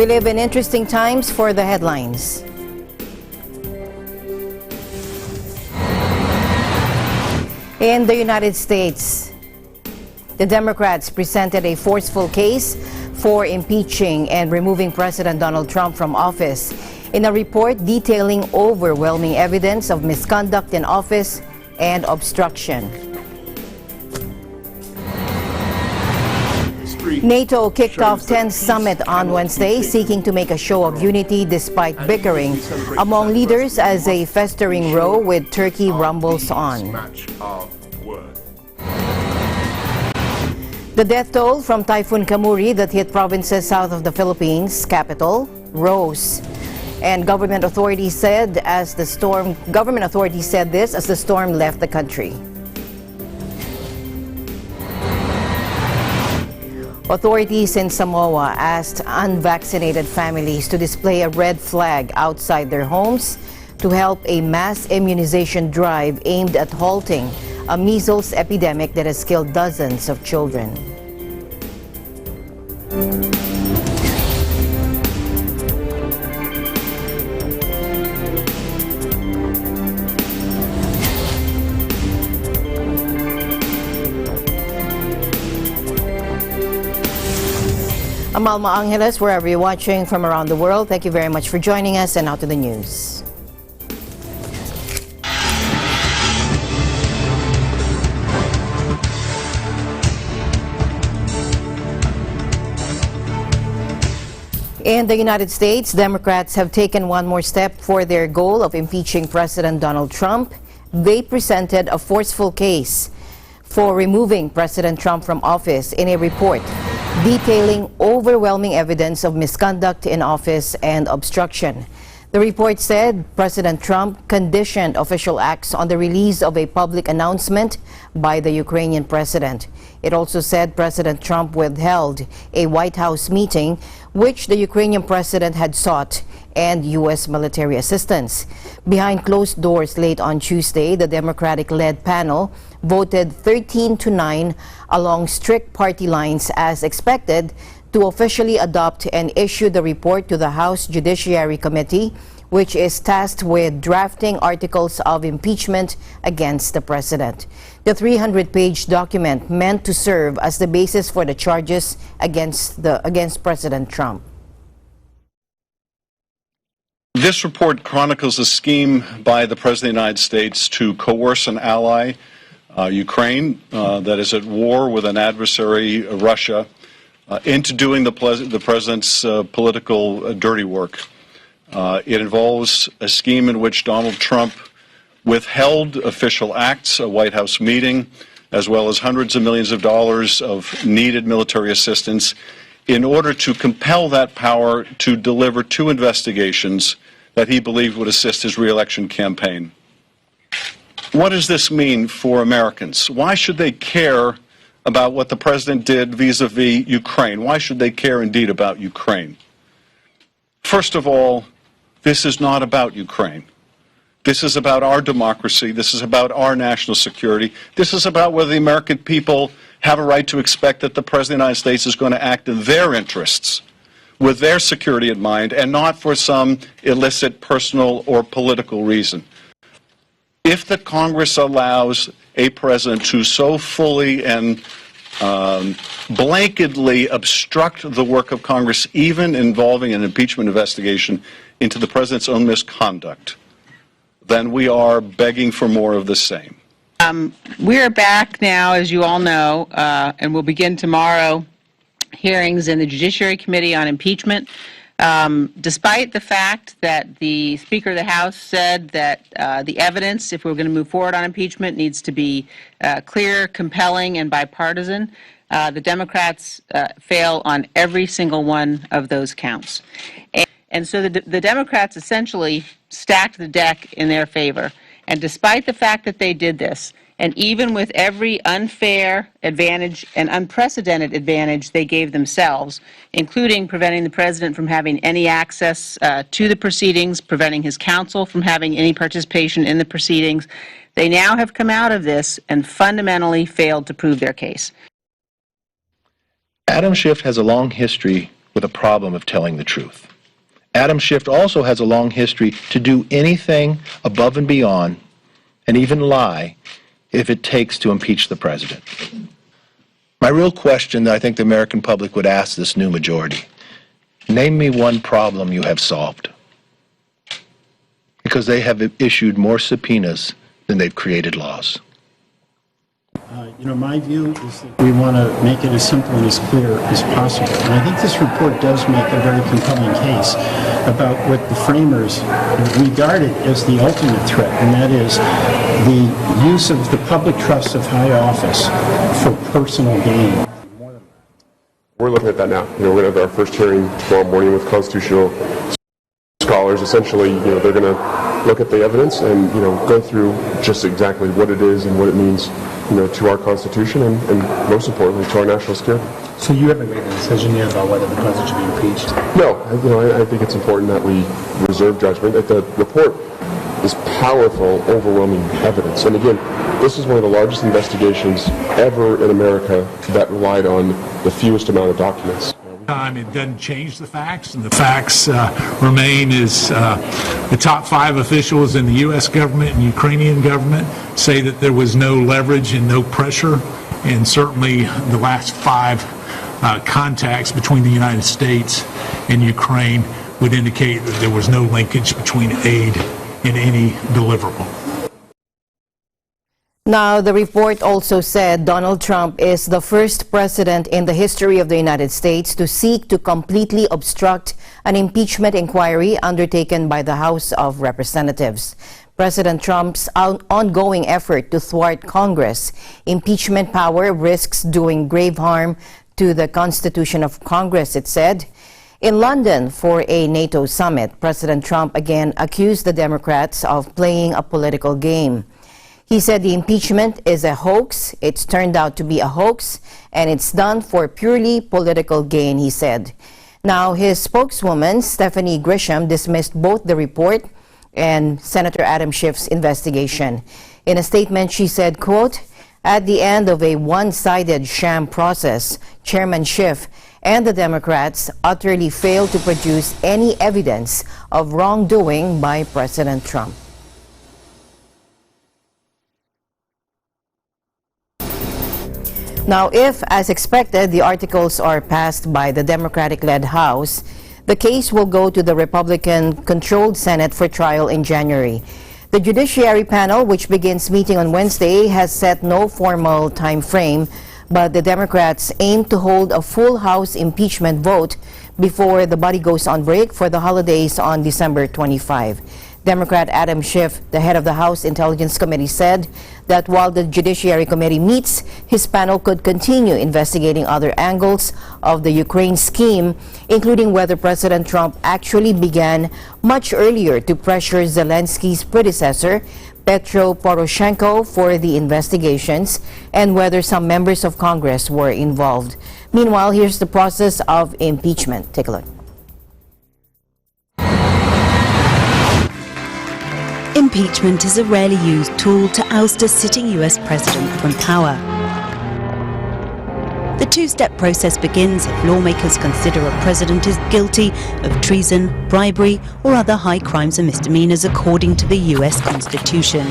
We live in interesting times for the headlines. In the United States, the Democrats presented a forceful case for impeaching and removing President Donald Trump from office in a report detailing overwhelming evidence of misconduct in office and obstruction. NATO kicked off 10th summit on Wednesday, seeking to make a show of unity despite bickering among leaders as a festering row with Turkey rumbles on. The death toll from Typhoon Kamuri that hit provinces south of the Philippines capital rose, and government authorities said this as the storm left the country. Authorities in Samoa asked unvaccinated families to display a red flag outside their homes to help a mass immunization drive aimed at halting a measles epidemic that has killed dozens of children. I'm Alma Angeles, wherever you're watching from around the world. Thank you very much for joining us, and now to the news. In the United States, Democrats have taken one more step for their goal of impeaching President Donald Trump. They presented a forceful case for removing President Trump from office in a report detailing overwhelming evidence of misconduct in office and obstruction. The report said President Trump conditioned official acts on the release of a public announcement by the Ukrainian president. It also said President Trump withheld a White House meeting which the Ukrainian president had sought and U.S. military assistance. Behind closed doors late on Tuesday, the Democratic-led panel voted 13-9 along strict party lines as expected to officially adopt and issue the report to the House Judiciary Committee, which is tasked with drafting articles of impeachment against the president. The 300-page document meant to serve as the basis for the charges against President Trump. This report chronicles a scheme by the President of the United States to coerce an ally, Ukraine, that is at war with an adversary, Russia, into doing the president's political dirty work. It involves a scheme in which Donald Trump withheld official acts, a White House meeting, as well as hundreds of millions of dollars of needed military assistance in order to compel that power to deliver 2 investigations that he believed would assist his re-election campaign. What does this mean for Americans? Why should they care about what the president did vis-a-vis Ukraine? Why should they care indeed about Ukraine? First of all, this is not about Ukraine. This is about our democracy. This is about our national security. This is about whether the American people have a right to expect that the President of the United States is going to act in their interests, with their security in mind, and not for some illicit personal or political reason. If the Congress allows a president to so fully and blanketly obstruct the work of Congress, even involving an impeachment investigation into the president's own misconduct, then we are begging for more of the same. We are back now, as you all know, and we'll begin tomorrow hearings in the Judiciary Committee on impeachment. Despite the fact that the Speaker of the House said that the evidence, if we're going to move forward on impeachment, needs to be clear, compelling, and bipartisan, the Democrats fail on every single one of those counts. And so the Democrats essentially stacked the deck in their favor. And despite the fact that they did this, and even with every unfair advantage and unprecedented advantage they gave themselves, including preventing the president from having any access to the proceedings, preventing his counsel from having any participation in the proceedings, they now have come out of this and fundamentally failed to prove their case. Adam Schiff has a long history with a problem of telling the truth. Adam Schiff also has a long history to do anything above and beyond, and even lie, if it takes to impeach the president. My real question that I think the American public would ask this new majority: name me one problem you have solved. Because they have issued more subpoenas than they've created laws. My view is that we want to make it as simple and as clear as possible. And I think this report does make a very compelling case about what the framers regarded as the ultimate threat, and that is the use of the public trust of high office for personal gain. We're looking at that now. We're going to have our first hearing tomorrow morning with constitutional scholars. Essentially, they're going to look at the evidence and, go through just exactly what it is and what it means, to our Constitution and most importantly, to our national security. So you haven't made a decision yet about whether the president should be impeached? No, I think it's important that we reserve judgment. The report is powerful, overwhelming evidence. And again, this is one of the largest investigations ever in America that relied on the fewest amount of documents. It doesn't change the facts, and the facts remain as the top 5 officials in the U.S. government and Ukrainian government say that there was no leverage and no pressure, and certainly the last 5 contacts between the United States and Ukraine would indicate that there was no linkage between aid and any deliverable. Now, the report also said Donald Trump is the first president in the history of the United States to seek to completely obstruct an impeachment inquiry undertaken by the House of Representatives. President Trump's ongoing effort to thwart Congress' impeachment power risks doing grave harm to the Constitution of Congress, it said. In London for a NATO summit, President Trump again accused the Democrats of playing a political game. He said the impeachment is a hoax, it's turned out to be a hoax, and it's done for purely political gain, he said. Now, his spokeswoman, Stephanie Grisham, dismissed both the report and Senator Adam Schiff's investigation. In a statement, she said, quote, "At the end of a one-sided sham process, Chairman Schiff and the Democrats utterly failed to produce any evidence of wrongdoing by President Trump." Now, if, as expected, the articles are passed by the Democratic-led House, the case will go to the Republican-controlled Senate for trial in January. The Judiciary Panel, which begins meeting on Wednesday, has set no formal time frame, but the Democrats aim to hold a full House impeachment vote before the body goes on break for the holidays on December 25. Democrat Adam Schiff, the head of the House Intelligence Committee, said that while the Judiciary Committee meets, his panel could continue investigating other angles of the Ukraine scheme, including whether President Trump actually began much earlier to pressure Zelensky's predecessor, Petro Poroshenko, for the investigations, and whether some members of Congress were involved. Meanwhile, here's the process of impeachment. Take a look. Impeachment is a rarely used tool to oust a sitting US president from power. The two-step process begins if lawmakers consider a president is guilty of treason, bribery, or other high crimes and misdemeanors according to the US Constitution.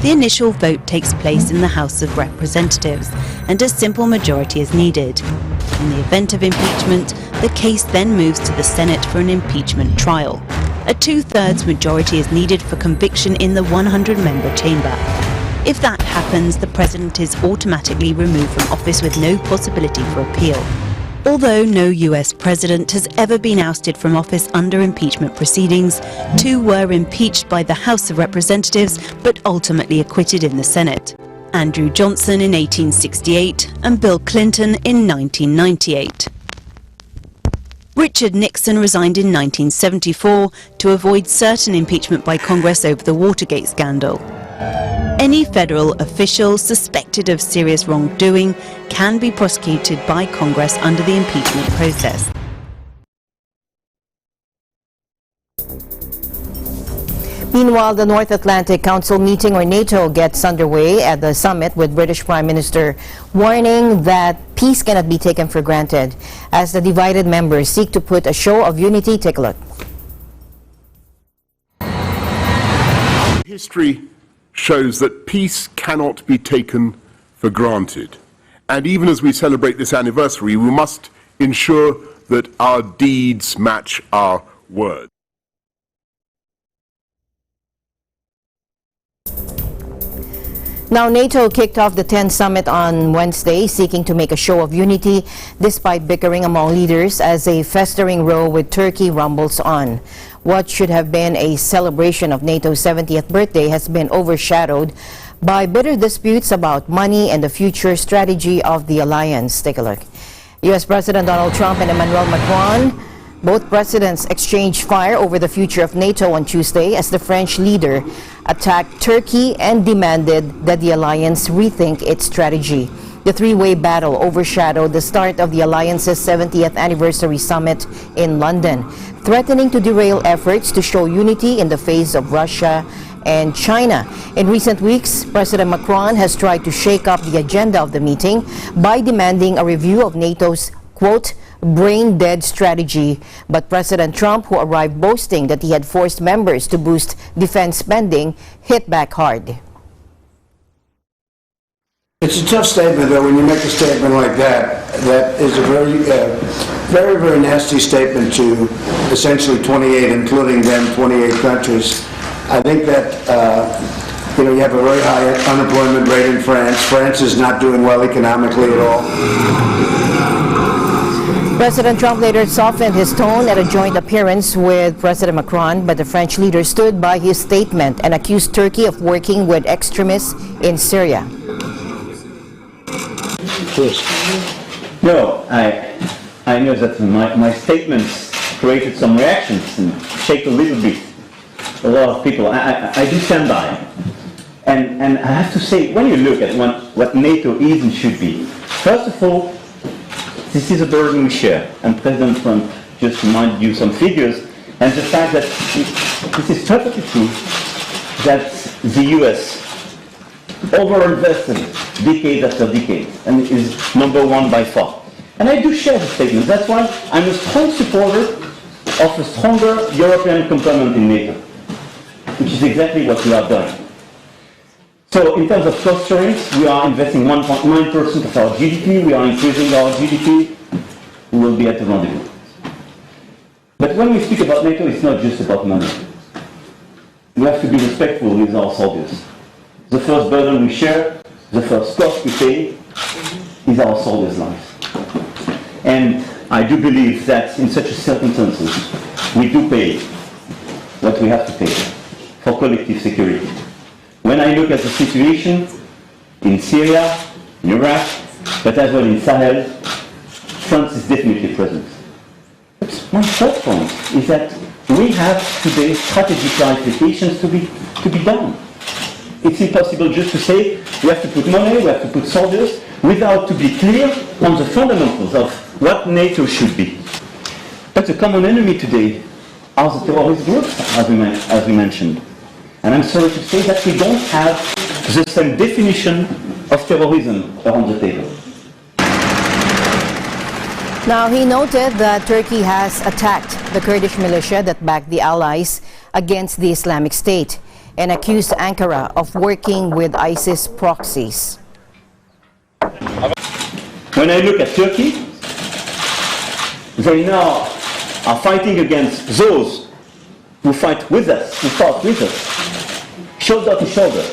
The initial vote takes place in the House of Representatives, and a simple majority is needed. In the event of impeachment, the case then moves to the Senate for an impeachment trial. A two-thirds majority is needed for conviction in the 100-member chamber. If that happens, the president is automatically removed from office with no possibility for appeal. Although no US president has ever been ousted from office under impeachment proceedings, 2 were impeached by the House of Representatives but ultimately acquitted in the Senate. Andrew Johnson in 1868 and Bill Clinton in 1998. Richard Nixon resigned in 1974 to avoid certain impeachment by Congress over the Watergate scandal. Any federal official suspected of serious wrongdoing can be prosecuted by Congress under the impeachment process. Meanwhile, the North Atlantic Council meeting, or NATO, gets underway at the summit, with British Prime Minister warning that peace cannot be taken for granted as the divided members seek to put a show of unity. Take a look. History shows that peace cannot be taken for granted. And even as we celebrate this anniversary, we must ensure that our deeds match our words. Now, NATO kicked off the 10th summit on Wednesday, seeking to make a show of unity despite bickering among leaders as a festering row with Turkey rumbles on. What should have been a celebration of NATO's 70th birthday has been overshadowed by bitter disputes about money and the future strategy of the alliance. Take a look. U.S. President Donald Trump and Emmanuel Macron, both presidents exchanged fire over the future of NATO on Tuesday as the French leader attacked Turkey and demanded that the alliance rethink its strategy. The three-way battle overshadowed the start of the alliance's 70th anniversary summit in London, threatening to derail efforts to show unity in the face of Russia and China. In recent weeks, President Macron has tried to shake up the agenda of the meeting by demanding a review of NATO's, quote, brain-dead strategy. But President Trump, who arrived boasting that he had forced members to boost defense spending, hit back hard. It's a tough statement, though, when you make a statement like that. That is a very nasty statement to essentially 28, including them, 28 countries. I think that, you have a very high unemployment rate in France. France is not doing well economically at all. President Trump later softened his tone at a joint appearance with President Macron, but the French leader stood by his statement and accused Turkey of working with extremists in Syria. No, I know that my statements created some reactions and shake a little bit a lot of people. I do stand by. And I have to say, when you look at what NATO is and should be, first of all, this is a burden we share. And President Trump just reminded you some figures, and the fact that this is perfectly true, that the US overinvested decade after decade and is #1 by far. And I do share the statement. That's why I'm a strong supporter of a stronger European component in NATO, which is exactly what we have done. So in terms of cost sharing, we are investing 1.9% of our GDP. We are increasing our GDP. We will be at the rendezvous. But when we speak about NATO, it's not just about money. We have to be respectful with our soldiers. The first burden we share, the first cost we pay, is our soldiers' lives. And I do believe that in such circumstances, we do pay what we have to pay for collective security. When I look at the situation in Syria, in Iraq, but as well in Sahel, France is definitely present. But my third point is that we have today strategic clarifications to be done. It's impossible just to say we have to put money, we have to put soldiers, without to be clear on the fundamentals of what NATO should be. But the common enemy today are the terrorist groups, as we mentioned. And I'm sorry to say that we don't have the same definition of terrorism around the table. Now, he noted that Turkey has attacked the Kurdish militia that backed the allies against the Islamic State and accused Ankara of working with ISIS proxies. When I look at Turkey, they now are fighting against those who fight with us, who fought with us, shoulder to shoulder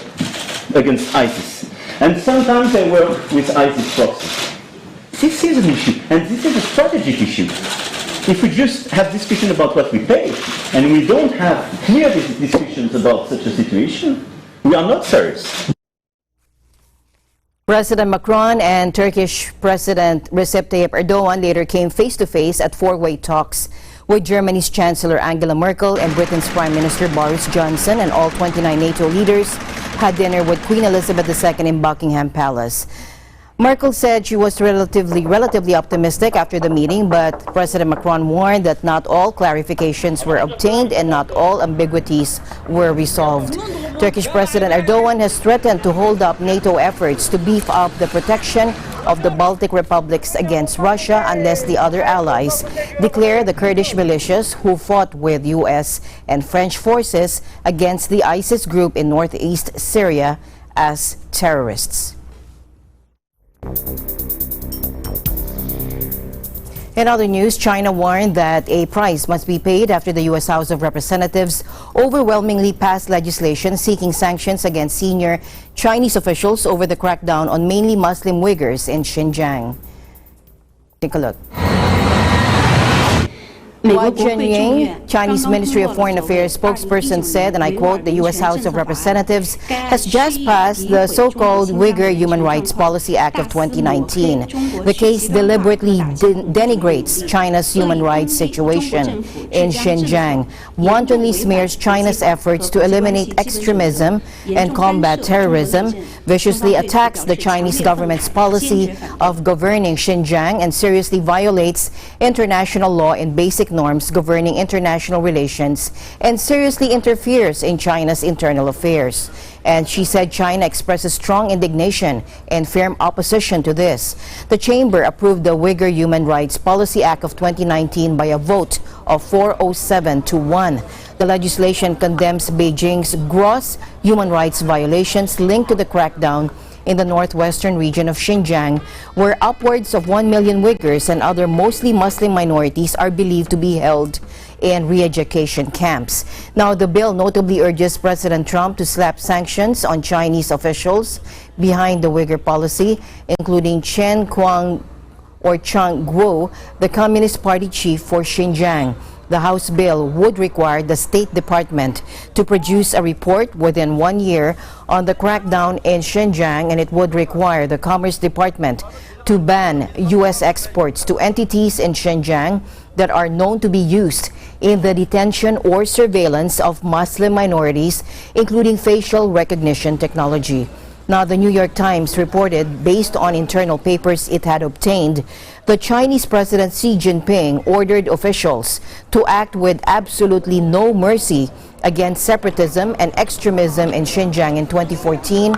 against ISIS. And sometimes they work with ISIS proxies. This is an issue, and this is a strategic issue. If we just have discussion about what we pay, and we don't have clear discussions about such a situation, we are not serious. President Macron and Turkish President Recep Tayyip Erdogan later came face-to-face at four-way talks with Germany's Chancellor Angela Merkel and Britain's Prime Minister Boris Johnson, and all 29 NATO leaders had dinner with Queen Elizabeth II in Buckingham Palace. Merkel said she was relatively optimistic after the meeting, but President Macron warned that not all clarifications were obtained and not all ambiguities were resolved. Turkish President Erdogan has threatened to hold up NATO efforts to beef up the protection of the Baltic republics against Russia unless the other allies declare the Kurdish militias who fought with U.S. and French forces against the ISIS group in northeast Syria as terrorists. In other news, China warned that a price must be paid after the U.S. House of Representatives overwhelmingly passed legislation seeking sanctions against senior Chinese officials over the crackdown on mainly Muslim Uyghurs in Xinjiang. Take a look. Hua Chunying, Chinese Ministry of Foreign Affairs spokesperson, said, and I quote, the U.S. House of Representatives has just passed the so-called Uyghur Human Rights Policy Act of 2019. The case deliberately denigrates China's human rights situation in Xinjiang, wantonly smears China's efforts to eliminate extremism and combat terrorism, viciously attacks the Chinese government's policy of governing Xinjiang, and seriously violates international law and basic norms governing international relations, and seriously interferes in China's internal affairs. And she said China expresses strong indignation and firm opposition to this. The chamber approved the Uyghur Human Rights Policy Act of 2019 by a vote of 407 to 1. The legislation condemns Beijing's gross human rights violations linked to the crackdown in the northwestern region of Xinjiang, where upwards of 1 million Uyghurs and other mostly Muslim minorities are believed to be held in re-education camps. Now, the bill notably urges President Trump to slap sanctions on Chinese officials behind the Uyghur policy, including Chen Chang Guo, the Communist Party chief for Xinjiang. The House bill would require the State Department to produce a report within 1 year on the crackdown in Xinjiang, and it would require the Commerce Department to ban U.S. exports to entities in Xinjiang that are known to be used in the detention or surveillance of Muslim minorities, including facial recognition technology. Now, the New York Times reported, based on internal papers it had obtained, the Chinese President Xi Jinping ordered officials to act with absolutely no mercy against separatism and extremism in Xinjiang in 2014,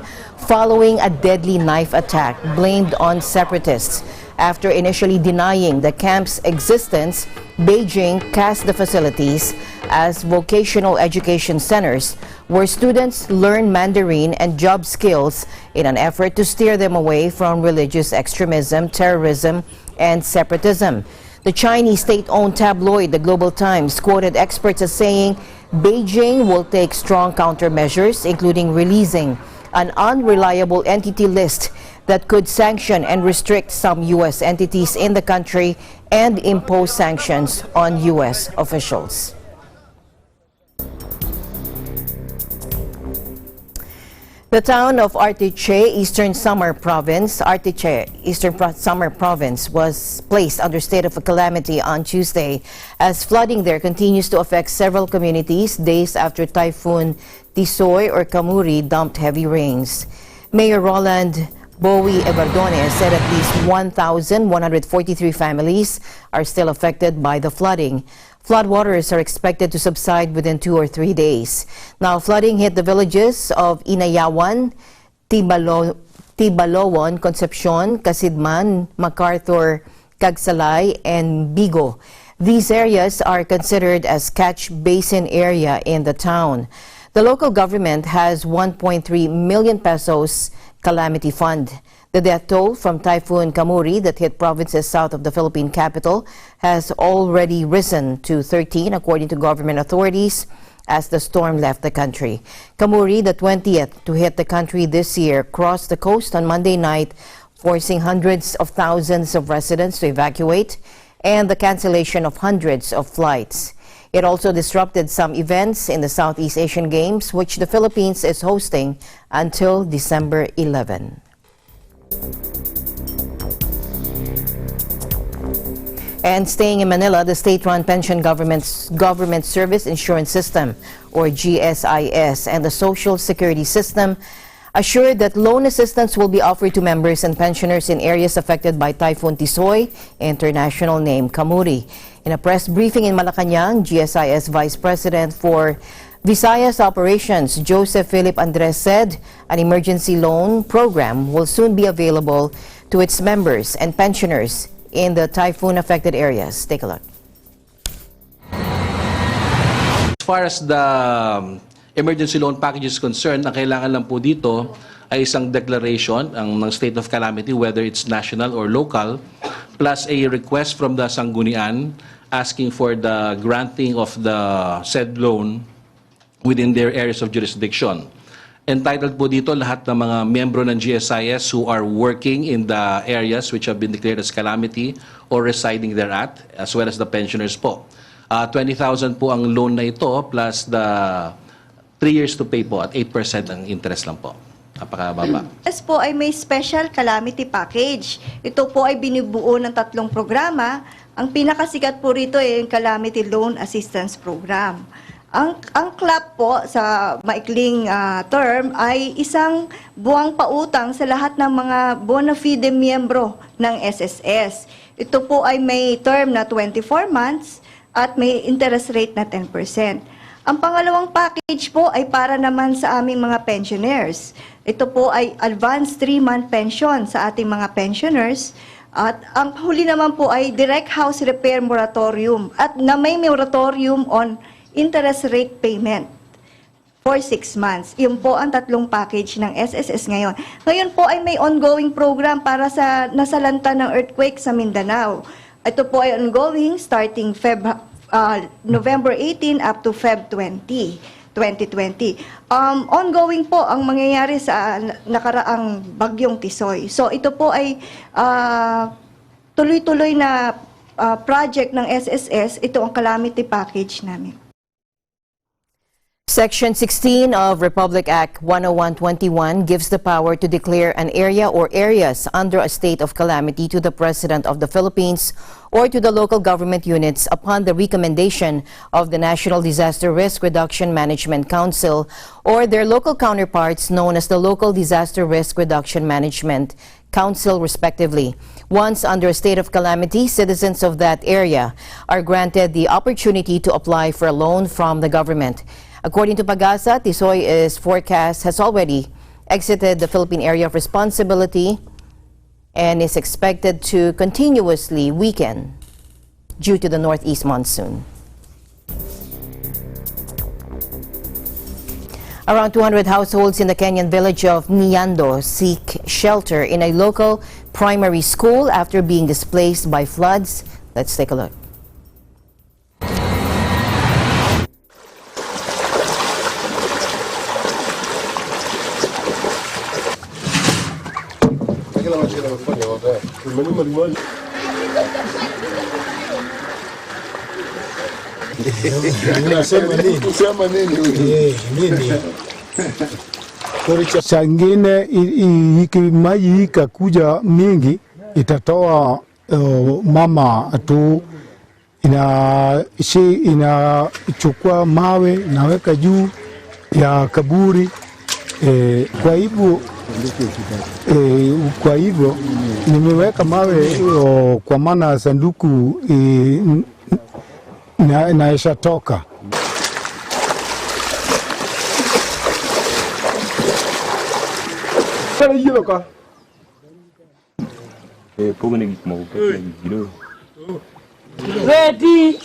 following a deadly knife attack blamed on separatists. After initially denying the camp's existence, Beijing cast the facilities as vocational education centers where students learn Mandarin and job skills in an effort to steer them away from religious extremism, terrorism, and separatism. The Chinese state-owned tabloid, the Global Times, quoted experts as saying Beijing will take strong countermeasures, including releasing an unreliable entity list that could sanction and restrict some U.S. entities in the country and impose sanctions on U.S. officials. The town of Artiche, Eastern Samar Province, was placed under state of calamity on Tuesday as flooding there continues to affect several communities days after Typhoon Tisoy or Kamuri dumped heavy rains. Mayor Roland Bowie Everdones said at least 1,143 families are still affected by the flooding. Floodwaters are expected to subside within 2 or 3 days. Now, flooding hit the villages of Inayawan, Tibalowon, Concepcion, Casidman, MacArthur, Cagsalay, and Bigo. These areas are considered as catch basin area in the town. The local government has 1.3 million pesos calamity fund. The death toll from Typhoon Kamuri that hit provinces south of the Philippine capital has already risen to 13, according to government authorities, as the storm left the country. Kamuri, the 20th to hit the country this year, crossed the coast on Monday night, forcing hundreds of thousands of residents to evacuate and the cancellation of hundreds of flights. It also disrupted some events in the Southeast Asian Games, which the Philippines is hosting until December 11. And staying in Manila, the state-run pension government service insurance system, or GSIS, and the social security system assured that loan assistance will be offered to members and pensioners in areas affected by Typhoon Tisoy, international name Kamuri. In a press briefing in Malacanang, GSIS Vice President for Visayas Operations, Joseph Philip Andres, said an emergency loan program will soon be available to its members and pensioners in the typhoon-affected areas. Take a look. As far as the emergency loan package is concerned, ang kailangan lang po dito ay isang declaration ng state of calamity, whether it's national or local, plus a request from the Sanggunian asking for the granting of the said loan within their areas of jurisdiction. Entitled po dito lahat ng mga miyembro ng GSIS who are working in the areas which have been declared as calamity or residing thereat, as well as the pensioners po. 20,000 po ang loan na ito plus the 3 years to pay po at 8% ang interest lang po. Napakababa. Yes po ay may special calamity package. Ito po ay binubuo ng 3 programa. Ang pinakasikat po rito ay yung Calamity Loan Assistance Program. Ang CLAP po sa maikling term ay isang buwang pautang sa lahat ng mga bona fide miyembro ng SSS. Ito po ay may term na 24 months at may interest rate na 10%. Ang pangalawang package po ay para naman sa aming mga pensioners. Ito po ay advanced 3-month pension sa ating mga pensioners. At ang huli naman po ay direct house repair moratorium at na may moratorium on interest rate payment for 6 months. Yun po ang 3 package ng SSS ngayon. Ngayon po ay may ongoing program para sa nasalanta ng earthquake sa Mindanao. Ito po ay ongoing starting November 18 up to Feb 2020. Ongoing po ang mangyayari sa nakaraang bagyong Tisoy. So ito po ay tuloy-tuloy na project ng SSS. Ito ang calamity package namin. Section 16 of Republic Act 10121 gives the power to declare an area or areas under a state of calamity to the President of the Philippines or to the local government units upon the recommendation of the National Disaster Risk Reduction Management Council or their local counterparts known as the Local Disaster Risk Reduction Management Council, respectively. Once under a state of calamity, citizens of that area are granted the opportunity to apply for a loan from the government. According to Pagasa, Tisoy is forecast has already exited the Philippine area of responsibility and is expected to continuously weaken due to the northeast monsoon. Around 200 households in the Kenyan village of Niando seek shelter in a local primary school after being displaced by floods. Let's take a look. Saa ingine maji ikakuja mingi itatoa mama tu inachukua mawe inaweka juu ya kaburi. Kwa hivyo nimeweka mawe kwa maana sanduku naisha toka. Ready.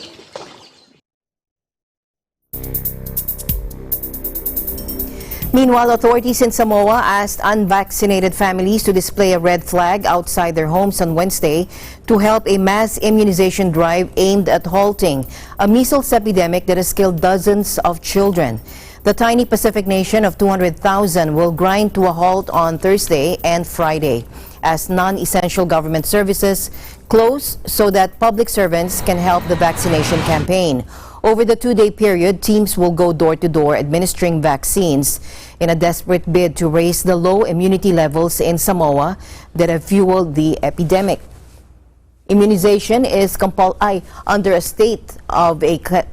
Meanwhile, authorities in Samoa asked unvaccinated families to display a red flag outside their homes on Wednesday to help a mass immunization drive aimed at halting a measles epidemic that has killed dozens of children. The tiny Pacific nation of 200,000 will grind to a halt on Thursday and Friday as non-essential government services close so that public servants can help the vaccination campaign. Over the 2-day period, teams will go door-to-door administering vaccines in a desperate bid to raise the low immunity levels in Samoa that have fueled the epidemic. Immunization is under a state of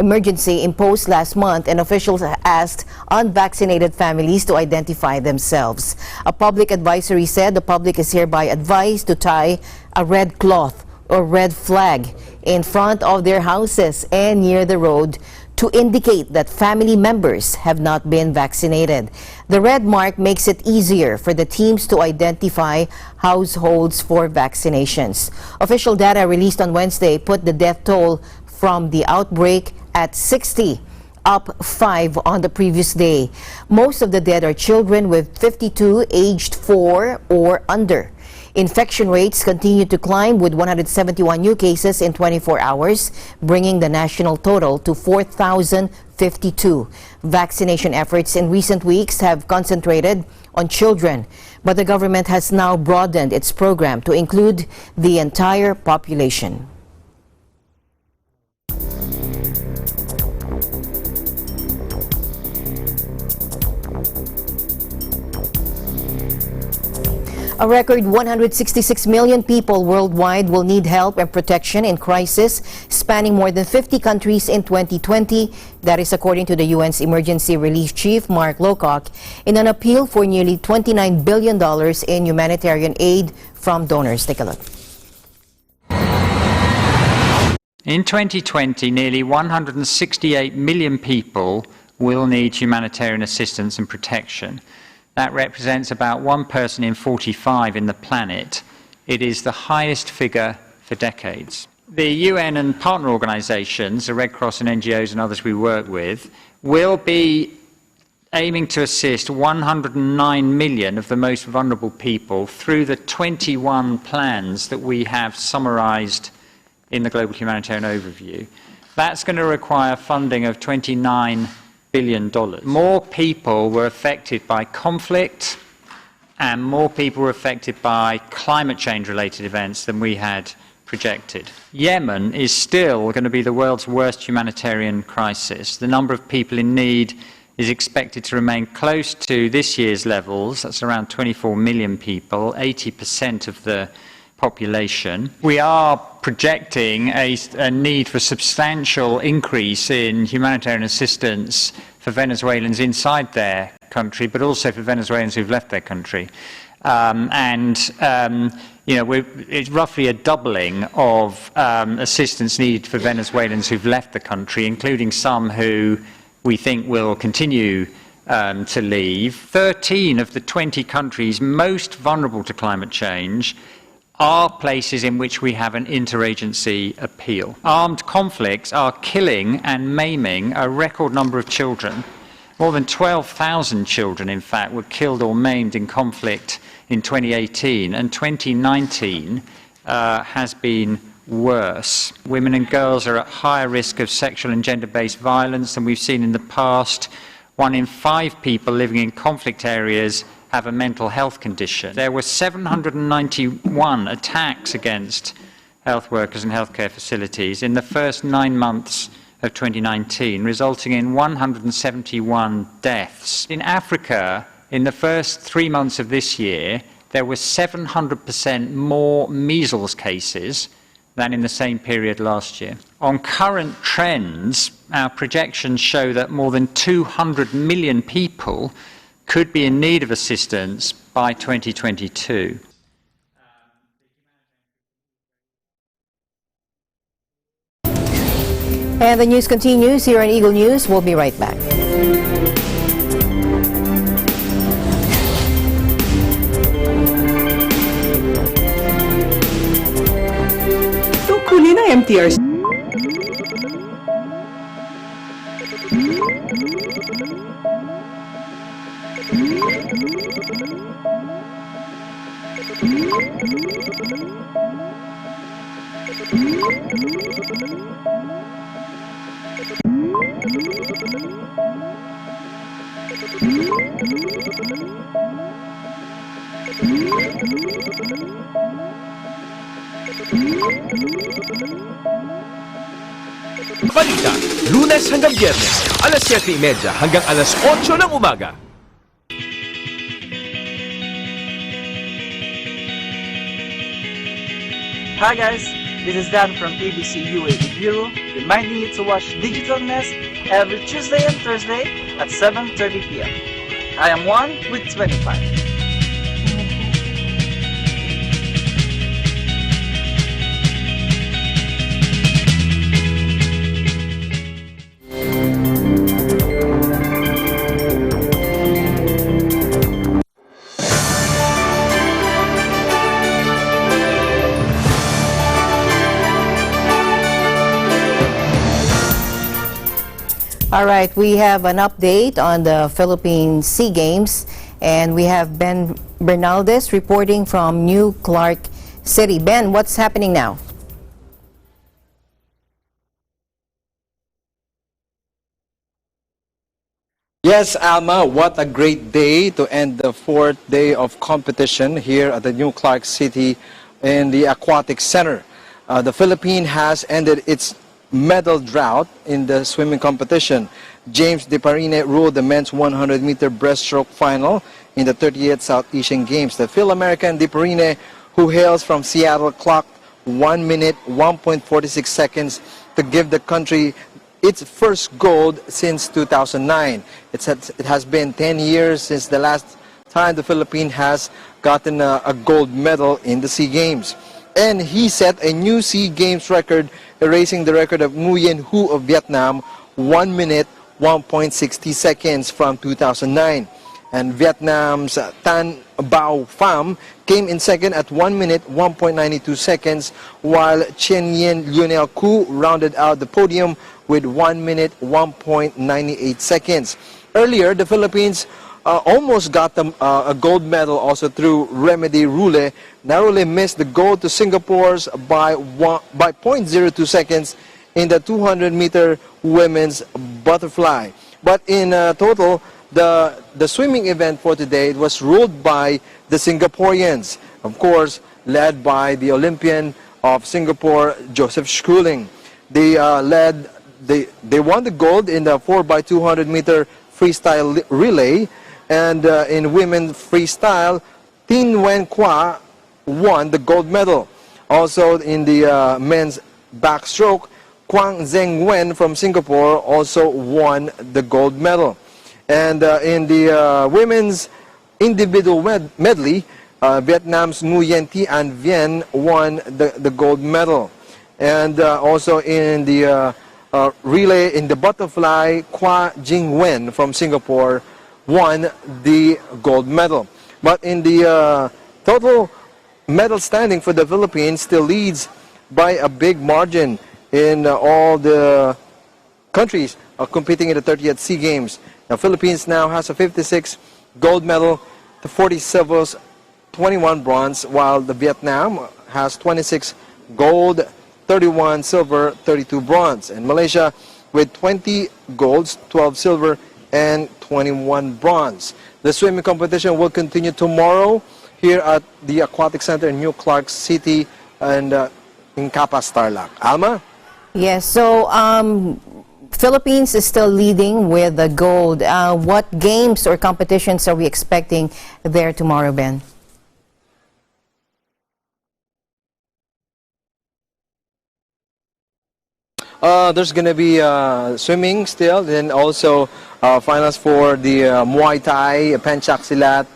emergency imposed last month, and officials asked unvaccinated families to identify themselves. A public advisory said the public is hereby advised to tie a red cloth or red flag in front of their houses and near the road to indicate that family members have not been vaccinated. The red mark makes it easier for the teams to identify households for vaccinations. Official data released on Wednesday put the death toll from the outbreak at 60, up 5 on the previous day. Most of the dead are children, with 52 aged 4 or under. Infection rates continue to climb, with 171 new cases in 24 hours, bringing the national total to 4,052. Vaccination efforts in recent weeks have concentrated on children, but the government has now broadened its program to include the entire population. A record 166 million people worldwide will need help and protection in crisis, spanning more than 50 countries in 2020. That is according to the UN's Emergency Relief Chief, Mark Lowcock, in an appeal for nearly $29 billion in humanitarian aid from donors. Take a look. In 2020, nearly 168 million people will need humanitarian assistance and protection. That represents about 1 person in 45 in the planet. It is the highest figure for decades. The UN and partner organisations, the Red Cross and NGOs and others we work with, will be aiming to assist 109 million of the most vulnerable people through the 21 plans that we have summarised in the Global Humanitarian Overview. That's going to require funding of $29 billion. More people were affected by conflict, and more people were affected by climate change related events than we had projected. Yemen is still going to be the world's worst humanitarian crisis. The number of people in need is expected to remain close to this year's levels. That's around 24 million people, 80% of the population. We are projecting a need for substantial increase in humanitarian assistance for Venezuelans inside their country, but also for Venezuelans who've left their country. It's roughly a doubling of assistance needed for Venezuelans who've left the country, including some who we think will continue to leave. 13 of the 20 countries most vulnerable to climate change are places in which we have an interagency appeal. Armed conflicts are killing and maiming a record number of children. More than 12,000 children, in fact, were killed or maimed in conflict in 2018, and 2019 has been worse. Women and girls are at higher risk of sexual and gender-based violence than we've seen in the past. 1 in 5 people living in conflict areas have a mental health condition. There were 791 attacks against health workers and healthcare facilities in the first 9 months of 2019, resulting in 171 deaths. In Africa, in the first 3 months of this year, there were 700% more measles cases than in the same period last year. On current trends, our projections show that more than 200 million people could be in need of assistance by 2022. And the news continues here on Eagle News. We'll be right back. Tungkulin ng MTRC. Balita, Lunes hanggang Biyernes, alas 7:30 hanggang alas 8 ng umaga. Hi guys, This is Dan from PBC UAE Bureau, reminding you to watch Digital Nest every Tuesday and Thursday at 7:30 p.m. I am Juan with 25. All right, we have an update on the Philippine SEA Games, and we have Ben Bernaldez reporting from New Clark City. Ben, what's happening now? Yes, Alma, what a great day to end the fourth day of competition here at the New Clark City in the Aquatic Center. The Philippines has ended its medal drought in the swimming competition. James Deparine ruled the men's 100-meter breaststroke final in the 38th South Asian Games. The Phil-American Deparine, who hails from Seattle, clocked 1 minute 1.46 seconds to give the country its first gold since 2009. It has been 10 years since the last time the Philippines has gotten a gold medal in the SEA Games. And he set a new SEA Games record, erasing the record of Nguyen Hu of Vietnam, 1 minute 1.60 seconds from 2009. And Vietnam's Tan Bao Pham came in second at 1 minute 1.92 seconds, while Chien Yen Lionel Koo rounded out the podium with 1 minute 1.98 seconds. Earlier, the Philippines almost got a gold medal also through Remedy Rule. Narrowly missed the gold to Singapore's by 0.02 seconds in the 200-meter women's butterfly. But in total, the swimming event for today was ruled by the Singaporeans, of course, led by the Olympian of Singapore, Joseph Schooling. They won the gold in the 4x200-meter freestyle relay. And in women's freestyle, Tin Nguyen Qua won the gold medal. Also in the men's backstroke, Quang Zeng Nguyen from Singapore also won the gold medal. And in the women's individual medley, Vietnam's Nguyen Thi An Vien won the gold medal. And also in the relay, in the butterfly, Kwa Jing Wen from Singapore won the gold medal. But in the total medal standing for the Philippines, still leads by a big margin in all the countries competing in the 30th SEA Games. The Philippines now has a 56 gold medal to 40 silvers, 21 bronze, while the Vietnam has 26 gold, 31 silver, 32 bronze. And Malaysia with 20 golds, 12 silver, and 21 bronze. The swimming competition will continue tomorrow here at the Aquatic Center in New Clark City and in Capas, Tarlac. Alma? Yes, so Philippines is still leading with the gold. What games or competitions are we expecting there tomorrow, Ben? There's going to be swimming still, then also finals for the Muay Thai, Pencak Silat,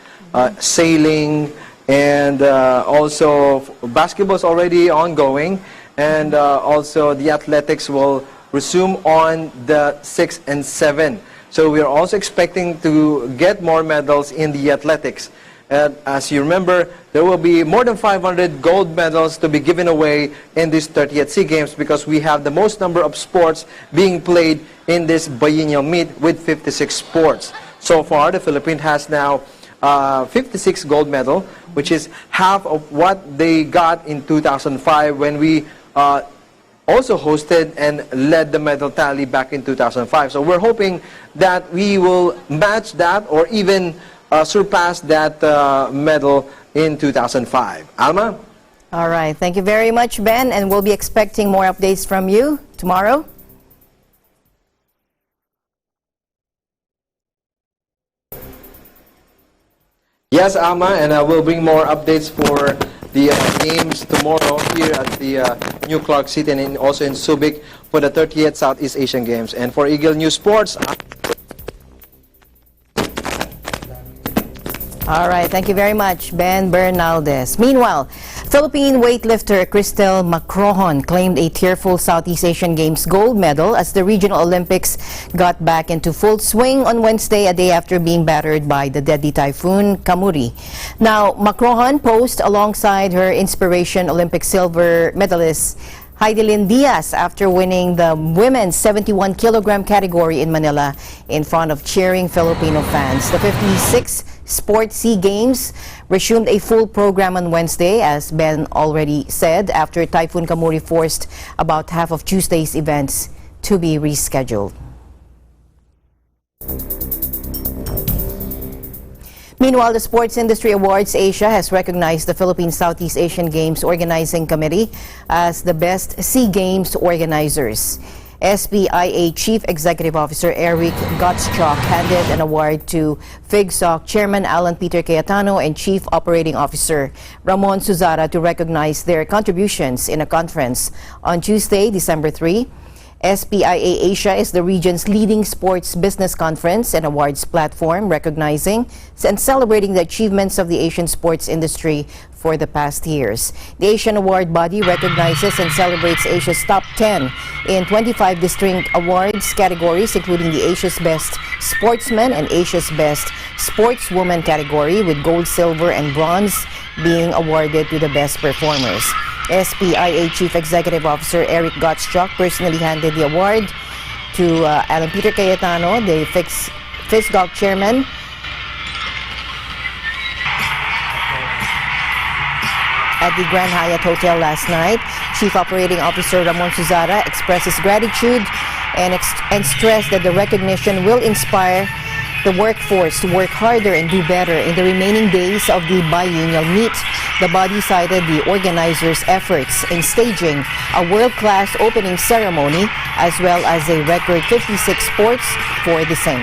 sailing, and also basketball is already ongoing, and also the athletics will resume on the 6th and 7th. So we are also expecting to get more medals in the athletics. As you remember, there will be more than 500 gold medals to be given away in this 30th SEA Games because we have the most number of sports being played in this biennial meet with 56 sports. So far, the Philippines has now 56 gold medal, which is half of what they got in 2005 when we also hosted and led the medal tally back in 2005. So we're hoping that we will match that or even surpass that medal in 2005. Alma? All right. Thank you very much, Ben, and we'll be expecting more updates from you tomorrow. Yes, Alma, and I will bring more updates for the games tomorrow here at the New Clark City and also in Subic for the 30th Southeast Asian Games. And for Eagle News Sports, All right, thank you very much, Ben Bernaldez. Meanwhile, Philippine weightlifter Cristel Macrohon claimed a tearful Southeast Asian Games gold medal as the Regional Olympics got back into full swing on Wednesday, a day after being battered by the deadly typhoon Kamuri. Now, Macrohon posed alongside her inspiration Olympic silver medalist Heidelin Diaz after winning the women's 71-kilogram category in Manila in front of cheering Filipino fans. The 56th Sports Sea Games resumed a full program on Wednesday, as Ben already said, after Typhoon Kamuri forced about half of Tuesday's events to be rescheduled. Meanwhile, the Sports Industry Awards Asia has recognized the Philippine Southeast Asian Games Organizing Committee as the best SEA Games organizers. SBIA Chief Executive Officer Eric Gottschalk handed an award to FIGSOC Chairman Alan Peter Cayetano and Chief Operating Officer Ramon Suzara to recognize their contributions in a conference on Tuesday, December 3. SBIA Asia is the region's leading sports business conference and awards platform, recognizing and celebrating the achievements of the Asian sports industry for the past years. The Asian award body recognizes and celebrates Asia's top 10 in 25 distinct awards categories, including the Asia's Best Sportsman and Asia's Best Sportswoman category, with gold, silver, and bronze being awarded to the best performers. SBIA Chief Executive Officer Eric Gottschalk personally handed the award to Alan Peter Cayetano, the FIGSOC Chairman, at the Grand Hyatt Hotel last night. Chief Operating Officer Ramon Suzara expresses gratitude and stressed that the recognition will inspire the workforce to work harder and do better in the remaining days of the biennial meet. The body cited the organizers' efforts in staging a world-class opening ceremony as well as a record 56 sports for the same.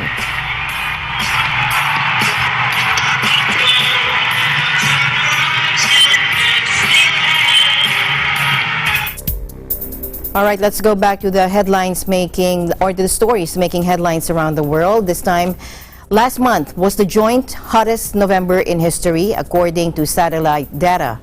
All right, let's go back to the headlines the stories making headlines around the world. This time, last month was the joint hottest November in history, according to satellite data,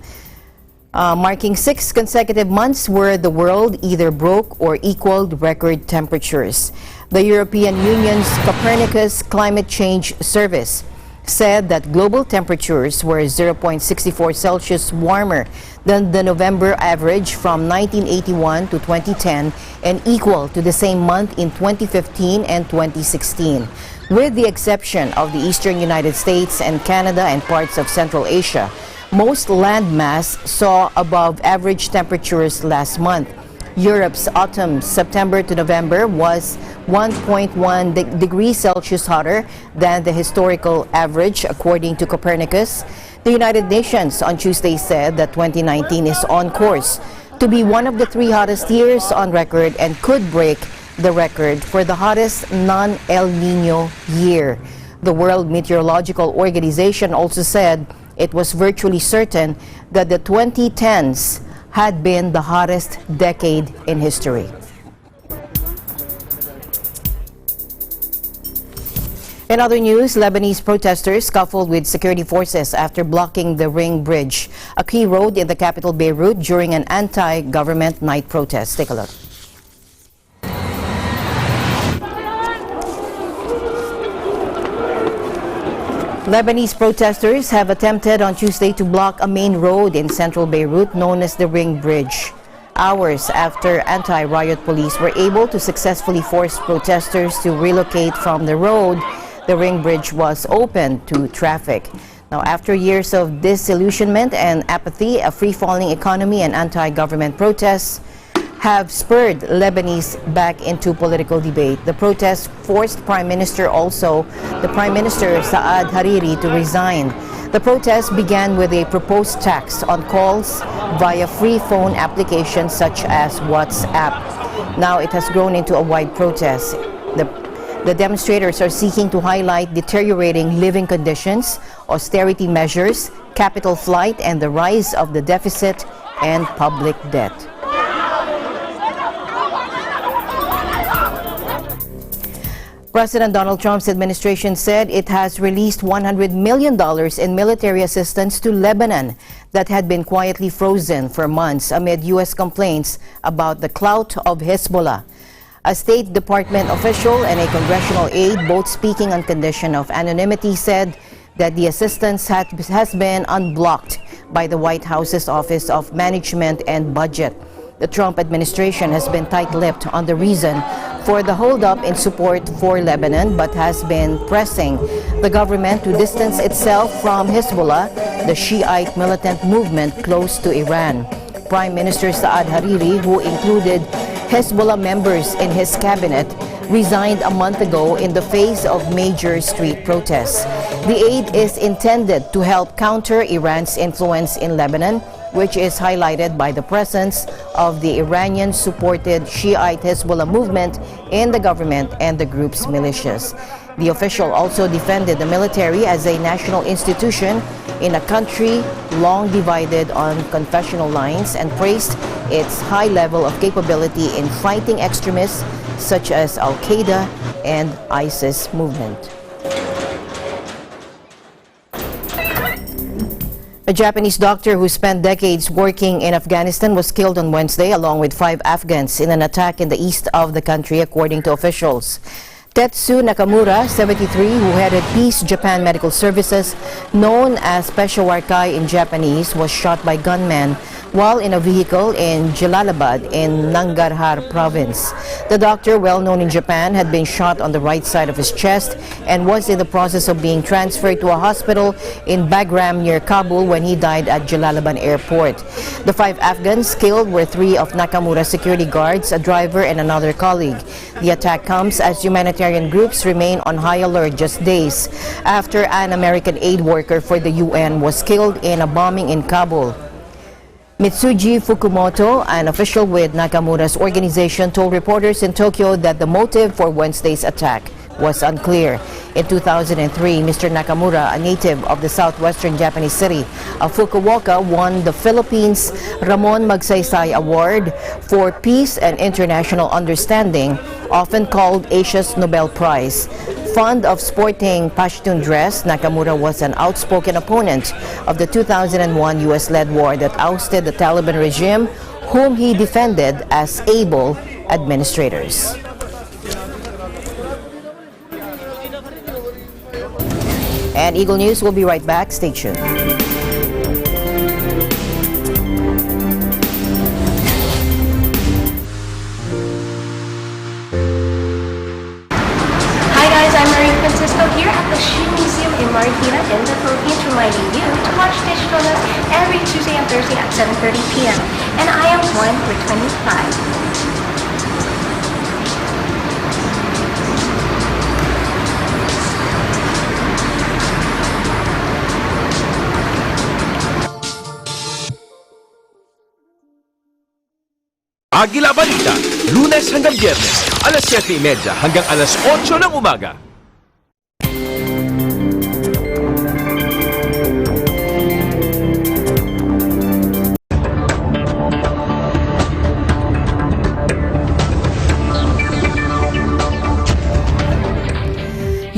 marking 6 consecutive months where the world either broke or equaled record temperatures. The European Union's Copernicus Climate Change Service said that global temperatures were 0.64 Celsius warmer than the November average from 1981 to 2010 and equal to the same month in 2015 and 2016. With the exception of the eastern United States and Canada and parts of Central Asia, most landmass saw above average temperatures last month. Europe's autumn, September to November, was 1.1 degrees Celsius hotter than the historical average, according to Copernicus. The United Nations on Tuesday said that 2019 is on course to be one of the 3 hottest years on record and could break the record for the hottest non-El Nino year. The World Meteorological Organization also said it was virtually certain that the 2010s had been the hottest decade in history. In other news, Lebanese protesters scuffled with security forces after blocking the Ring Bridge, a key road in the capital Beirut, during an anti-government night protest. Take a look. Lebanese protesters have attempted on Tuesday to block a main road in central Beirut known as the Ring Bridge. Hours after anti-riot police were able to successfully force protesters to relocate from the road, the Ring Bridge was opened to traffic. Now, after years of disillusionment and apathy, a free-falling economy and anti-government protests have spurred Lebanese back into political debate. The protests forced the Prime Minister Saad Hariri to resign. The protest began with a proposed tax on calls via free phone applications such as WhatsApp. Now it has grown into a wide protest. The demonstrators are seeking to highlight deteriorating living conditions, austerity measures, capital flight, and the rise of the deficit and public debt. President Donald Trump's administration said it has released $100 million in military assistance to Lebanon that had been quietly frozen for months amid U.S. complaints about the clout of Hezbollah. A State Department official and a congressional aide, both speaking on condition of anonymity, said that the assistance has been unblocked by the White House's Office of Management and Budget. The Trump administration has been tight-lipped on the reason for the holdup in support for Lebanon, but has been pressing the government to distance itself from Hezbollah, the Shiite militant movement close to Iran. Prime Minister Saad Hariri, who included Hezbollah members in his cabinet, resigned a month ago in the face of major street protests. The aid is intended to help counter Iran's influence in Lebanon, which is highlighted by the presence of the Iranian-supported Shiite Hezbollah movement in the government and the group's militias. The official also defended the military as a national institution in a country long divided on confessional lines and praised its high level of capability in fighting extremists such as Al-Qaeda and ISIS movement. A Japanese doctor who spent decades working in Afghanistan was killed on Wednesday, along with 5 Afghans, in an attack in the east of the country, according to officials. Tetsu Nakamura, 73, who headed Peace Japan Medical Services, known as Peshawar Kai in Japanese, was shot by gunmen while in a vehicle in Jalalabad in Nangarhar province. The doctor, well known in Japan, had been shot on the right side of his chest and was in the process of being transferred to a hospital in Bagram near Kabul when he died at Jalalabad airport. The 5 Afghans killed were 3 of Nakamura's security guards, a driver and another colleague. The attack comes as humanitarian groups remain on high alert just days after an American aid worker for the UN was killed in a bombing in Kabul. Mitsuji Fukumoto, an official with Nakamura's organization, told reporters in Tokyo that the motive for Wednesday's attack was unclear. In 2003, Mr. Nakamura, a native of the southwestern Japanese city of Fukuoka, won the Philippines Ramon Magsaysay Award for Peace and International Understanding, often called Asia's Nobel Prize. Fond of sporting Pashtun dress, Nakamura was an outspoken opponent of the 2001 U.S.-led war that ousted the Taliban regime, whom he defended as able administrators. And Eagle News will be right back. Stay tuned. Hi guys, I'm Marie Francisco here at the Shoe Museum in Marikina in the Philippines, reminding you to watch Digital News every Tuesday and Thursday at 7:30 p.m. And I am 1 for 25. Agila Balita, Lunes hanggang Biyernes, alas 7:30 hanggang alas 8 ng umaga.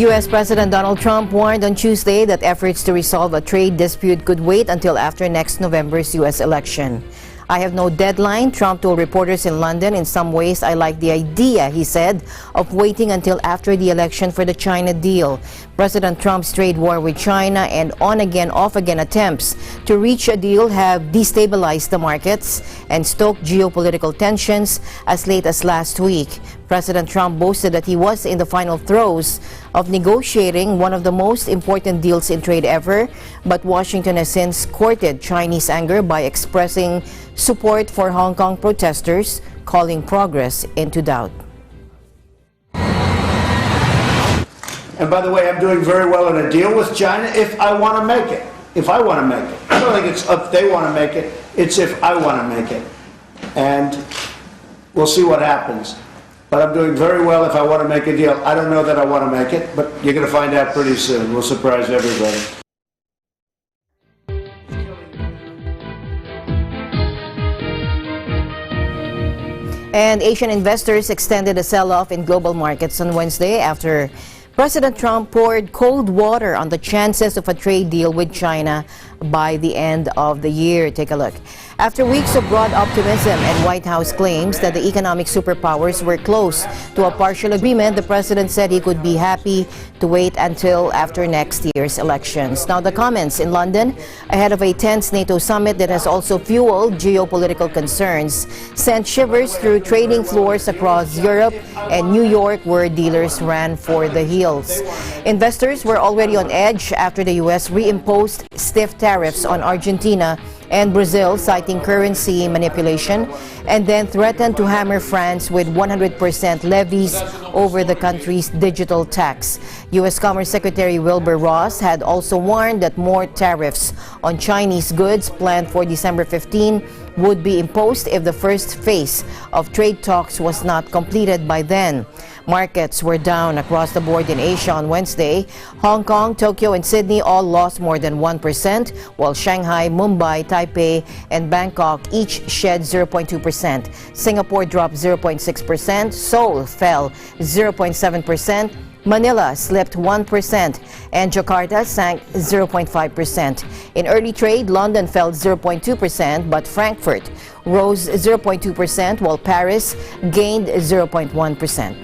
U.S. President Donald Trump warned on Tuesday that efforts to resolve a trade dispute could wait until after next November's U.S. election. I have no deadline, Trump told reporters in London. In some ways, I like the idea, he said, of waiting until after the election for the China deal. President Trump's trade war with China and on-again, off-again attempts to reach a deal have destabilized the markets and stoked geopolitical tensions as late as last week. President Trump boasted that he was in the final throes of negotiating one of the most important deals in trade ever, but Washington has since courted Chinese anger by expressing support for Hong Kong protesters, calling progress into doubt. And by the way, I'm doing very well in a deal with China if I want to make it. If I want to make it. I don't think it's if they want to make it, it's if I want to make it. And we'll see what happens. but I'm doing very well if I want to make a deal. I don't know that I want to make it, but you're going to find out pretty soon. We'll surprise everybody. And Asian investors extended a sell-off in global markets on Wednesday after President Trump poured cold water on the chances of a trade deal with China by the end of the year. Take a look. After weeks of broad optimism and White House claims that the economic superpowers were close to a partial agreement, the president said he could be happy to wait until after next year's elections. Now, the comments in London ahead of a tense NATO summit that has also fueled geopolitical concerns sent shivers through trading floors across Europe and New York, where dealers ran for the hills. Investors were already on edge after the U.S. reimposed stiff tariffs on Argentina and Brazil, citing currency manipulation, and then threatened to hammer France with 100% levies over the country's digital tax. U.S. Commerce Secretary Wilbur Ross had also warned that more tariffs on Chinese goods planned for December 15 would be imposed if the first phase of trade talks was not completed by then. Markets were down across the board in Asia on Wednesday. Hong Kong, Tokyo, and Sydney all lost more than 1%, while Shanghai, Mumbai, Taipei, and Bangkok each shed 0.2%. Singapore dropped 0.6%, Seoul fell 0.7%, Manila slipped 1%, and Jakarta sank 0.5%. In early trade, London fell 0.2%, but Frankfurt rose 0.2%, while Paris gained 0.1%.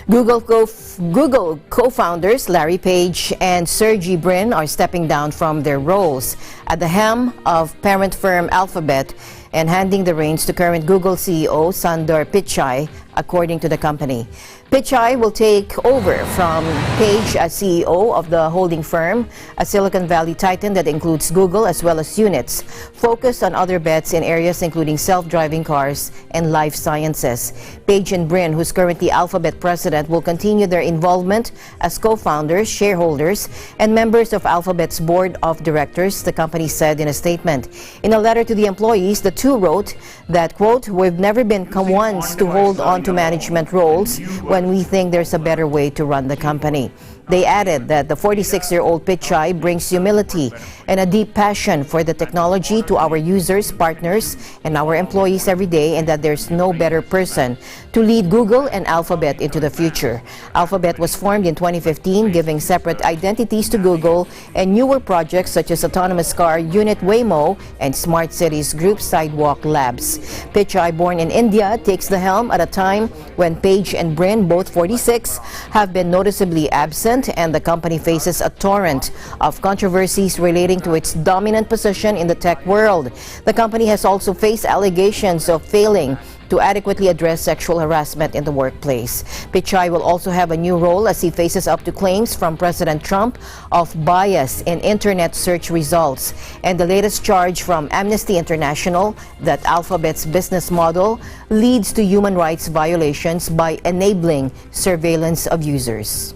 Google co-founders Larry Page and Sergey Brin are stepping down from their roles at the helm of parent firm Alphabet and handing the reins to current Google CEO Sundar Pichai, according to the company. Pichai will take over from Page as CEO of the holding firm, a Silicon Valley titan that includes Google as well as units focused on other bets in areas including self-driving cars and life sciences. Page and Brin, who's currently Alphabet president, will continue their involvement as co-founders, shareholders, and members of Alphabet's board of directors, the company said in a statement. In a letter to the employees, the two wrote that, quote, "We've never been ones to hold on to management roles when we think there's a better way to run the company." They added that the 46-year-old Pichai brings humility and a deep passion for the technology to our users, partners, and our employees every day, and that there's no better person to lead Google and Alphabet into the future. Alphabet was formed in 2015, giving separate identities to Google and newer projects such as autonomous car unit Waymo and Smart Cities Group Sidewalk Labs. Pichai, born in India, takes the helm at a time when Page and Brin, both 46, have been noticeably absent, and the company faces a torrent of controversies relating to its dominant position in the tech world. The company has also faced allegations of failing to adequately address sexual harassment in the workplace. Pichai will also have a new role as he faces up to claims from President Trump of bias in internet search results, and the latest charge from Amnesty International that Alphabet's business model leads to human rights violations by enabling surveillance of users.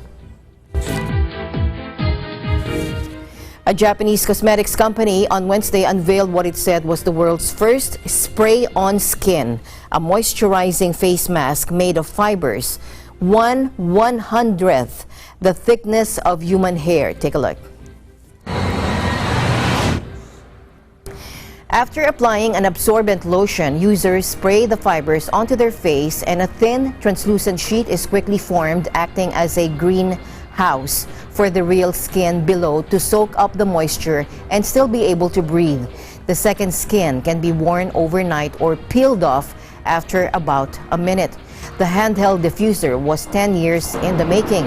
A Japanese cosmetics company on Wednesday unveiled what it said was the world's first spray-on skin, a moisturizing face mask made of fibers 1/100th the thickness of human hair. Take a look. After applying an absorbent lotion, users spray the fibers onto their face, and a thin, translucent sheet is quickly formed, acting as a greenhouse for the real skin below to soak up the moisture and still be able to breathe. The second skin can be worn overnight or peeled off after about a minute. The handheld diffuser was 10 years in the making,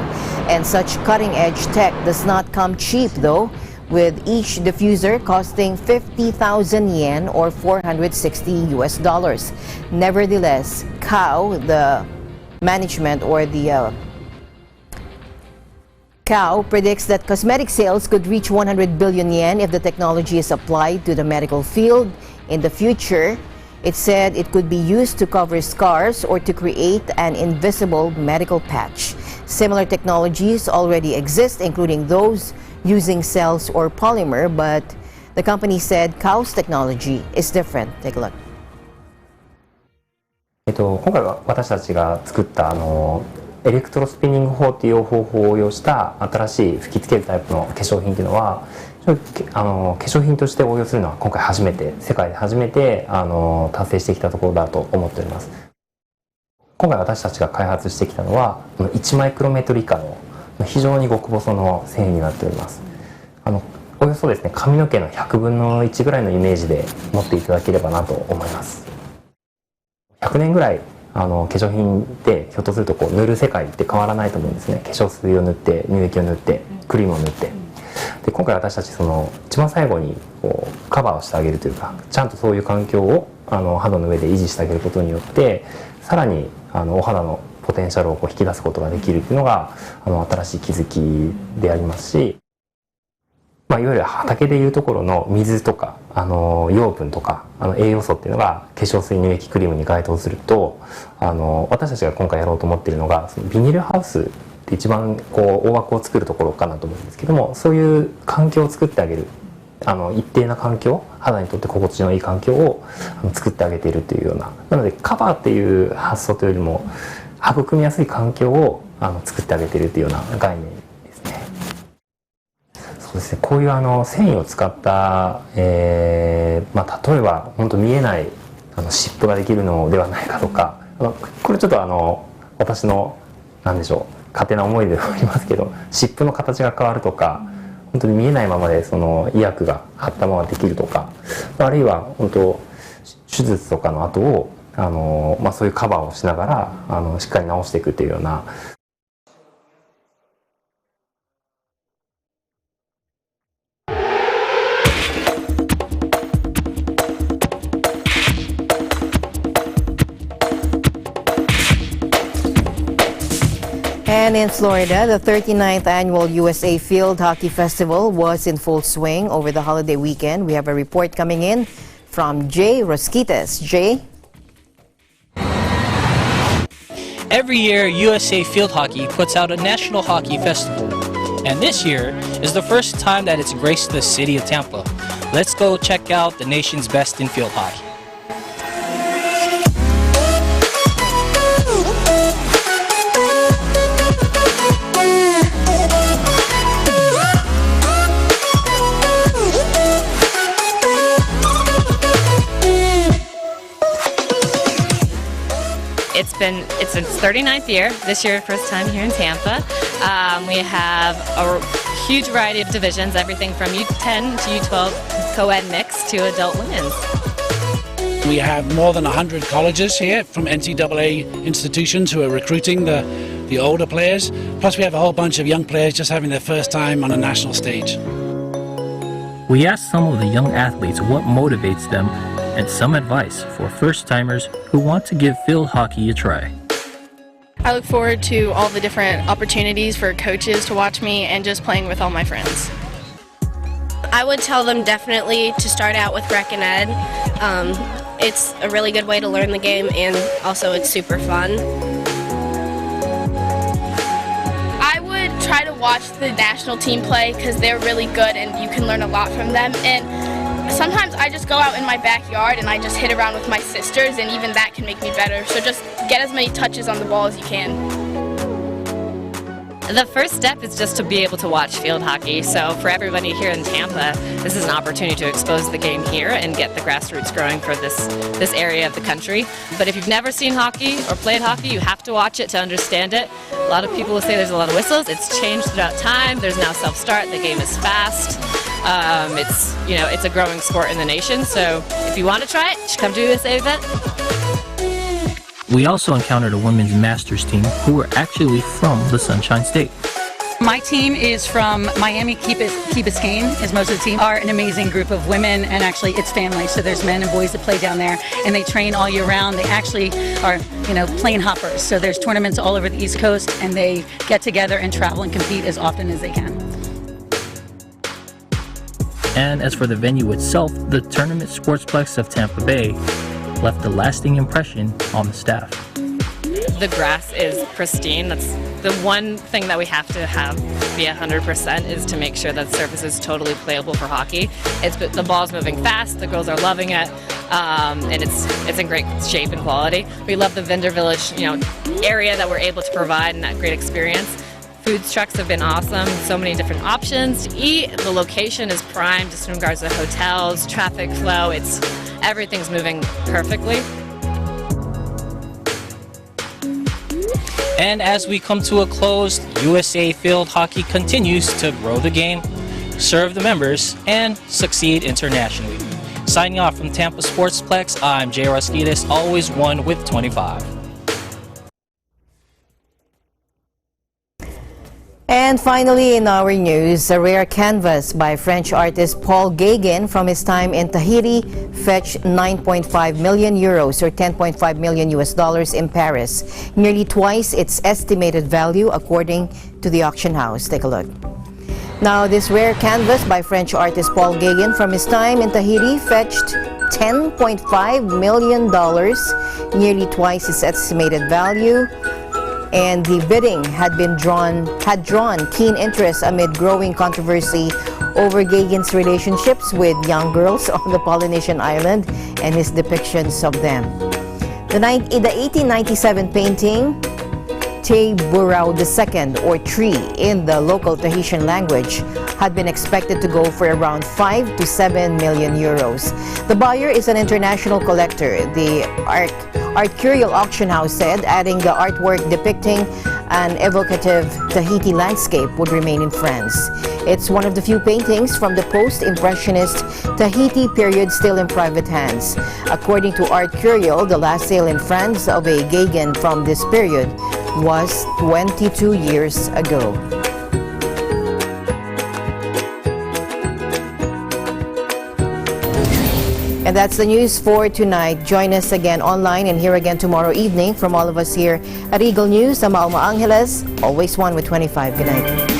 and such cutting-edge tech does not come cheap, though, with each diffuser costing 50,000 yen or $460. Nevertheless, Kao, the management or the Kao predicts that cosmetic sales could reach 100 billion yen if the technology is applied to the medical field. In the future, it said it could be used to cover scars or to create an invisible medical patch. Similar technologies already exist, including those using cells or polymer, but the company said Kao's technology is different. Take a look. 今回は私たちが作ったエレクトロスピニング法っていう方法を応用した新しい吹き付けるタイプの化粧品っていうのは化粧品として応用するのは今回初めて、世界で初めて達成してきたところだと思っております。今回私たちが開発してきたのは1マイクロメートル以下の非常に極細の繊維になっております。およそですね、髪の毛の100分の1ぐらいのイメージで持っていただければなと思います。100年ぐらい化粧品ってひょっとすると塗る世界って変わらないと思うんですね。化粧水を塗って乳液を塗ってクリームを塗って、で今回私たち一番最後にカバーをしてあげるというか、ちゃんとそういう環境を肌の上で維持してあげることによってさらにお肌のポテンシャルを引き出すことができるっていうのが新しい気づきでありますし、いわゆる畑でいうところの水とか養分とか栄養素っていうのが化粧水、乳液、クリームに該当すると私たちが今回やろうと思っているのがビニールハウスって一番大枠を作るところかなと思うんですけども、そういう環境を作ってあげる、一定な環境、肌にとって心地のいい環境を作ってあげているというようなので、カバーっていう発想というよりも育みやすい環境を作ってあげているというような概念ですね。そうですね、こういう繊維を使った、例えば本当見えない湿布ができるのではないかとか、これちょっと私の何でしょう、勝手な思いではありますけど、湿布の形が変わるとか、本当に見えないままで医薬が貼ったままできるとか、あるいは本当手術とかの後をそういうカバーをしながらしっかり治していくというような。And in Florida, the 39th annual USA Field Hockey Festival was in full swing over the holiday weekend. We have a report coming in from Jay Rosquitas. Jay? Every year, USA Field Hockey puts out a National Hockey Festival. And this year is the first time that it's graced the city of Tampa. Let's go check out the nation's best in field hockey. It's its 39th year. This year, first time here in Tampa. We have a huge variety of divisions, everything from U10 to U12 co-ed mix to adult women's. We have more than 100 colleges here from NCAA institutions who are recruiting the older players. Plus we have a whole bunch of young players just having their first time on a national stage. We asked some of the young athletes what motivates them and some advice for first-timers who want to give field hockey a try. I look forward to all the different opportunities for coaches to watch me and just playing with all my friends. I would tell them definitely to start out with Rec and Ed. It's a really good way to learn the game, and also it's super fun. I would try to watch the national team play because they're really good and you can learn a lot from them. And sometimes I just go out in my backyard and I just hit around with my sisters, and even that can make me better. So just get as many touches on the ball as you can. The first step is just to be able to watch field hockey. So for everybody here in Tampa, this is an opportunity to expose the game here and get the grassroots growing for this area of the country. But if you've never seen hockey or played hockey, you have to watch it to understand it. A lot of people will say there's a lot of whistles. It's changed throughout time. There's now self-start. The game is fast. It's a growing sport in the nation. So if you want to try it, you should come to the USA event. We also encountered a women's masters team who were actually from the Sunshine State. My team is from Miami, Key Biscayne, as most of the team are an amazing group of women, and actually it's family, so there's men and boys that play down there, and they train all year round. They actually are, plane hoppers, so there's tournaments all over the East Coast, and they get together and travel and compete as often as they can. And as for the venue itself, the Tournament Sportsplex of Tampa Bay left a lasting impression on the staff. The grass is pristine. That's the one thing that we have to have be 100% is to make sure that the surface is totally playable for hockey. The ball's moving fast. The girls are loving it. and it's in great shape and quality. We love the vendor village, area that we're able to provide and that great experience. Food trucks have been awesome, so many different options to eat. The location is prime just in regards to hotels, traffic flow. Everything's moving perfectly. And as we come to a close, USA Field Hockey continues to grow the game, serve the members, and succeed internationally. Signing off from Tampa Sportsplex, I'm Jay Rasquitas, always one with 25. And finally, in our news, a rare canvas by French artist Paul Gauguin from his time in Tahiti fetched 9.5 million euros or $10.5 million in Paris, nearly twice its estimated value according to the auction house. Take a look. Now, this rare canvas by French artist Paul Gauguin from his time in Tahiti fetched $10.5 million, nearly twice its estimated value. And the bidding had drawn keen interest amid growing controversy over Gauguin's relationships with young girls on the Polynesian island and his depictions of them. The 1897 painting, Te Burao II, or Tree in the local Tahitian language, had been expected to go for around 5 to 7 million euros. The buyer is an international collector, the Art Curial auction house said, adding the artwork depicting an evocative Tahiti landscape would remain in France. It's one of the few paintings from the post-impressionist Tahiti period still in private hands. According to Art Curial, the last sale in France of a Gauguin from this period was 22 years ago. And that's the news for tonight. Join us again online and here again tomorrow evening. From all of us here at Eagle News, I'm Alma Angeles, always one with 25. Good night.